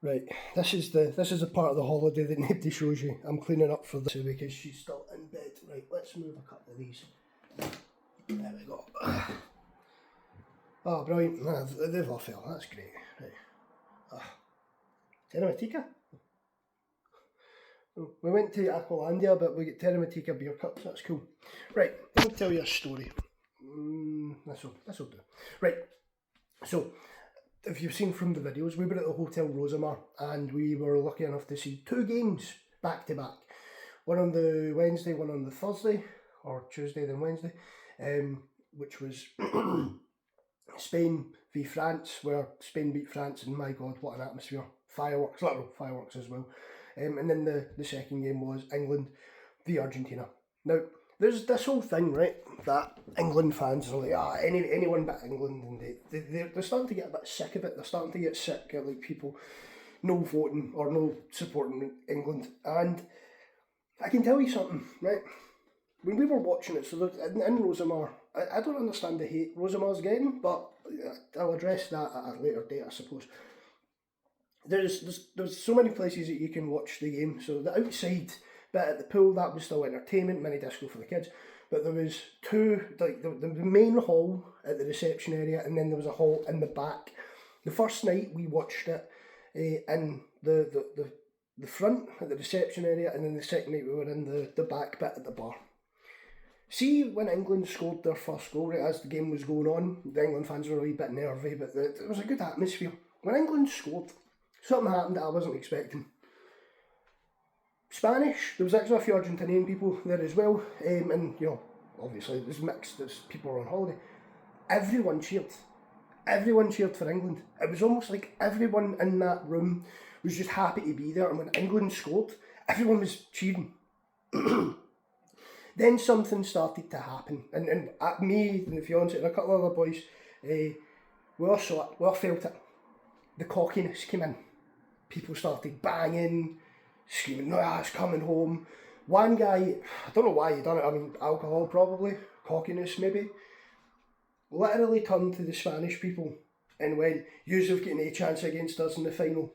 Right, this is the part of the holiday that nobody shows you. I'm cleaning up for this because she's still in bed. Right, let's move a couple of these. There we go. Oh, brilliant. Ah, they've all fell. That's great. Right. Ah, Teramatica? We went to Aqualandia, but we get Teramatica beer cups. That's cool. Right, let me tell you a story. This'll do. Right, so if you've seen from the videos, we were at the Hotel Rosamar and we were lucky enough to see two games back to back. One on the Wednesday, one on the Thursday, or Tuesday then Wednesday, which was Spain v France, where Spain beat France, and my God, what an atmosphere. Fireworks, literal fireworks as well. And then the second game was England v Argentina. Now, there's this whole thing, right, that England fans are like, anyone but England, and they're starting to get a bit sick of it. They're starting to get sick of like people no voting or no supporting England. And I can tell you something, right? When we were watching it, so in Rosamar, I don't understand the hate Rosamar's getting, but I'll address that at a later date, I suppose. There's so many places that you can watch the game. So the outside bit at the pool, that was still entertainment, mini disco for the kids. But there was two, like the main hall at the reception area, and then there was a hall in the back. The first night we watched it in the front at the reception area, and then the second night we were in the back bit at the bar. See, when England scored their first goal, right, as the game was going on, the England fans were a wee bit nervy, but there was a good atmosphere. When England scored, something happened that I wasn't expecting. Spanish, there was actually a few Argentinian people there as well, and you know, obviously it was mixed, there's people on holiday. Everyone cheered. Everyone cheered for England. It was almost like everyone in that room was just happy to be there, and when England scored, everyone was cheering. Then something started to happen, and me and the fiance and a couple of other boys, we all saw it, we all felt it. The cockiness came in. People started banging, screaming, "No, it's coming home." One guy, I don't know why he done it, I mean, alcohol probably, cockiness maybe, literally turned to the Spanish people and went, "You've got no chance against us in the final."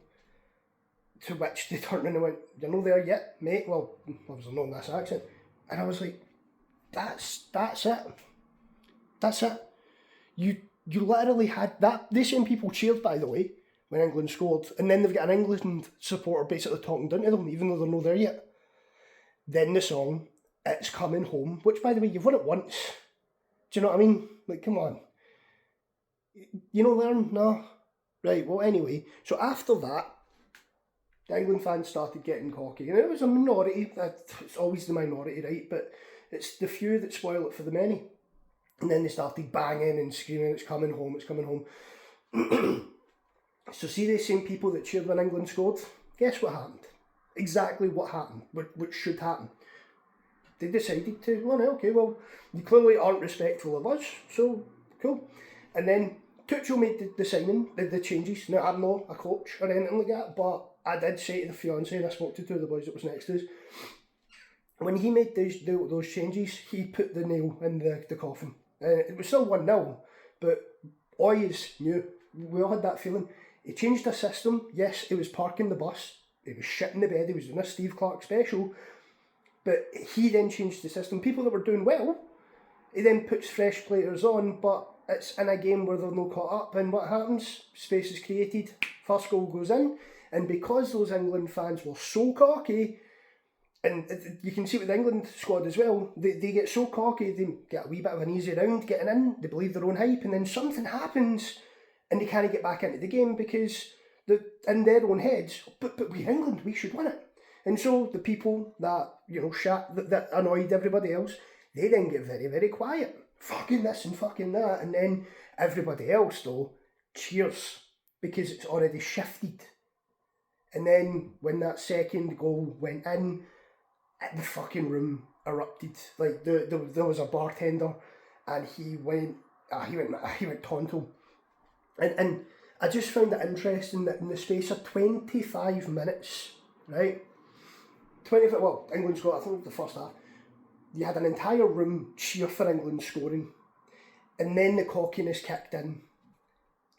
To which they turned and went, "You're not there yet, mate." Well, obviously not in this accent. And I was like, that's it. That's it. You literally had that. The same people cheered, by the way, when England scored, and then they've got an England supporter basically talking down to them, even though they're not there yet. Then the song, "It's Coming Home," which, by the way, you've won it once. Do you know what I mean? Like, come on. You know, learn? No? Right, well, anyway, so after that, the England fans started getting cocky, and it was a minority. It's always the minority, right? But it's the few that spoil it for the many. And then they started banging and screaming, "It's coming home, it's coming home." So see the same people that cheered when England scored? Guess what happened? Exactly what happened, which should happen. They decided to, well, no, okay, well, you clearly aren't respectful of us, so cool. And then Tuchel made the signing, the changes. Now, I'm not a coach or anything like that, but I did say to the fiance, and I spoke to two of the boys that was next to us, when he made those changes, he put the nail in the coffin. It was still 1-0, but always knew, we all had that feeling. He changed the system. Yes, it was parking the bus. He was shitting the bed. He was doing a Steve Clark special. But he then changed the system. People that were doing well, he then puts fresh players on, but it's in a game where they're not caught up. And what happens? Space is created. First goal goes in. And because those England fans were so cocky, and you can see with the England squad as well, they get so cocky, they get a wee bit of an easy round getting in, they believe their own hype, and then something happens and they can't get back into the game because in their own heads, but we're England, we should win it. And so the people that, you know, that annoyed everybody else, they then get very, very quiet. Fucking this and fucking that. And then everybody else, though, cheers because it's already shifted. And then when that second goal went in, the fucking room erupted. Like there was a bartender, and he went tonto, and I just found it interesting that in the space of 25 minutes, right, England scored. I think it was the first half. You had an entire room cheer for England scoring, and then the cockiness kicked in,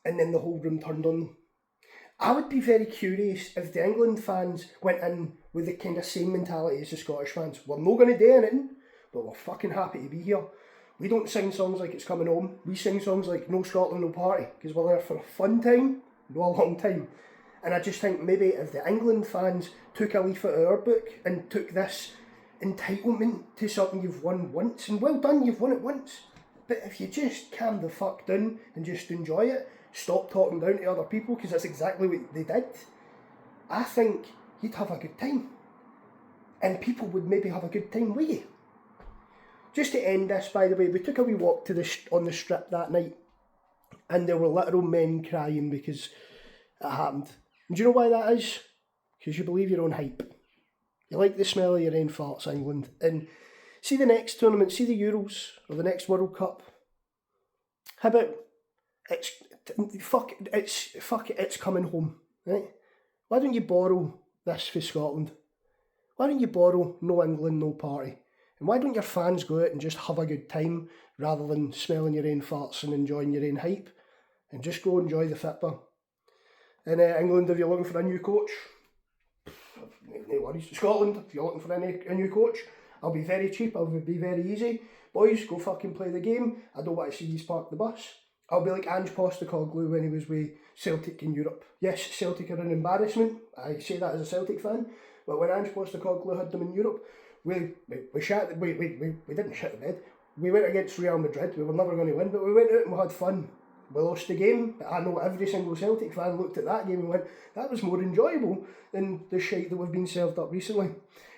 and then the whole room turned on them. I would be very curious if the England fans went in with the kind of same mentality as the Scottish fans. We're not going to do anything, but we're fucking happy to be here. We don't sing songs like it's coming home. We sing songs like No Scotland, No Party, because we're there for a fun time, not a long time. And I just think maybe if the England fans took a leaf out of our book and took this entitlement to something you've won once, and well done, you've won it once. But if you just calm the fuck down and just enjoy it, stop talking down to other people, because that's exactly what they did, I think you'd have a good time. And people would maybe have a good time with you. Just to end this, by the way, we took a wee walk on the strip that night, and there were literal men crying because it happened. And do you know why that is? Because you believe your own hype. You like the smell of your own farts, England. And see the next tournament, see the Euros or the next World Cup. How about it's coming home, right? Why don't you borrow this for Scotland? Why don't you borrow No England, No Party? And why don't your fans go out and just have a good time rather than smelling your own farts and enjoying your own hype? And just go enjoy the football. In England, if you're looking for a new coach, no worries. Scotland, if you're looking for a new coach, I'll be very cheap, I'll be very easy. Boys, go fucking play the game. I don't want to see you park the bus. I'll be like Ange Postecoglou when he was with Celtic in Europe. Yes, Celtic are an embarrassment. I say that as a Celtic fan. But when Ange Postecoglou had them in Europe, we didn't shit the bed. We went against Real Madrid. We were never going to win, but we went out and we had fun. We lost the game, but I know every single Celtic fan looked at that game and went, that was more enjoyable than the shite that we've been served up recently.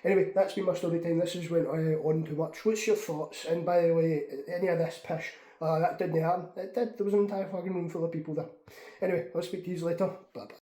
Anyway, that's been my story time. This has went on too much. What's your thoughts? And by the way, any of this pish, that didn't happen. It did. There was an entire fucking room full of people there. Anyway, I'll speak to you later. Bye bye.